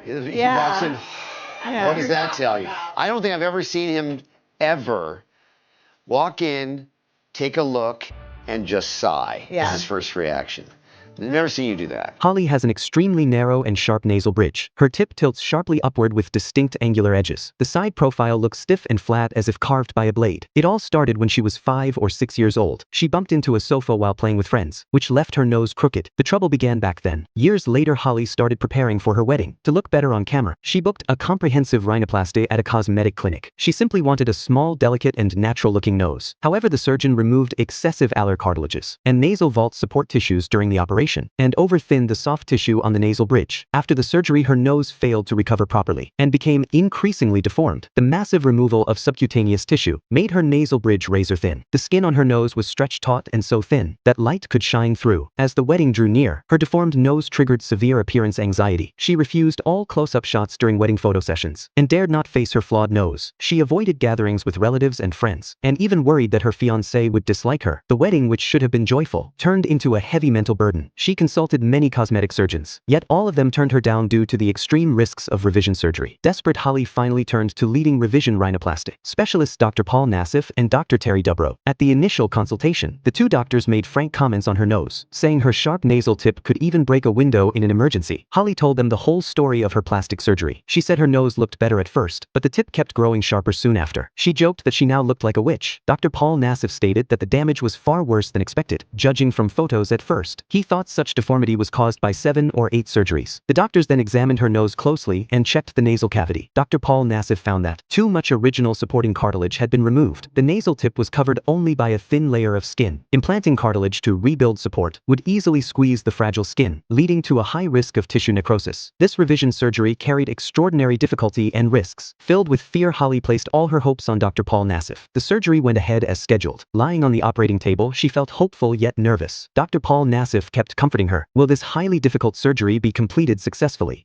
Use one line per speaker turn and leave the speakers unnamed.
He walks in.
Yeah.
What does that tell you? I don't think I've ever seen him ever walk in, take a look, and just sigh.
Yeah.
As his first reaction. I've never seen you do that.
Holly has an extremely narrow and sharp nasal bridge. Her tip tilts sharply upward with distinct angular edges. The side profile looks stiff and flat as if carved by a blade. It all started when she was 5 or 6 years old. She bumped into a sofa while playing with friends, which left her nose crooked. The trouble began back then. Years later, Holly started preparing for her wedding. To look better on camera, she booked a comprehensive rhinoplasty at a cosmetic clinic. She simply wanted a small, delicate, and natural-looking nose. However, the surgeon removed excessive alar cartilages and nasal vault support tissues during the operation, and over-thinned the soft tissue on the nasal bridge. After the surgery, her nose failed to recover properly and became increasingly deformed. The massive removal of subcutaneous tissue made her nasal bridge razor-thin. The skin on her nose was stretched taut and so thin that light could shine through. As the wedding drew near, her deformed nose triggered severe appearance anxiety. She refused all close-up shots during wedding photo sessions and dared not face her flawed nose. She avoided gatherings with relatives and friends, and even worried that her fiancé would dislike her. The wedding, which should have been joyful, turned into a heavy mental burden. She consulted many cosmetic surgeons, yet all of them turned her down due to the extreme risks of revision surgery. Desperate, Holly finally turned to leading revision rhinoplasty specialists Dr. Paul Nassif and Dr. Terry Dubrow. At the initial consultation, the two doctors made frank comments on her nose, saying her sharp nasal tip could even break a window in an emergency. Holly told them the whole story of her plastic surgery. She said her nose looked better at first, but the tip kept growing sharper soon after. She joked that she now looked like a witch. Dr. Paul Nassif stated that the damage was far worse than expected, judging from photos at first. He thought such deformity was caused by 7 or 8 surgeries. The doctors then examined her nose closely and checked the nasal cavity. Dr. Paul Nassif found that too much original supporting cartilage had been removed. The nasal tip was covered only by a thin layer of skin. Implanting cartilage to rebuild support would easily squeeze the fragile skin, leading to a high risk of tissue necrosis. This revision surgery carried extraordinary difficulty and risks. Filled with fear, Holly placed all her hopes on Dr. Paul Nassif. The surgery went ahead as scheduled. Lying on the operating table, she felt hopeful yet nervous. Dr. Paul Nassif kept comforting her. Will this highly difficult surgery be completed successfully?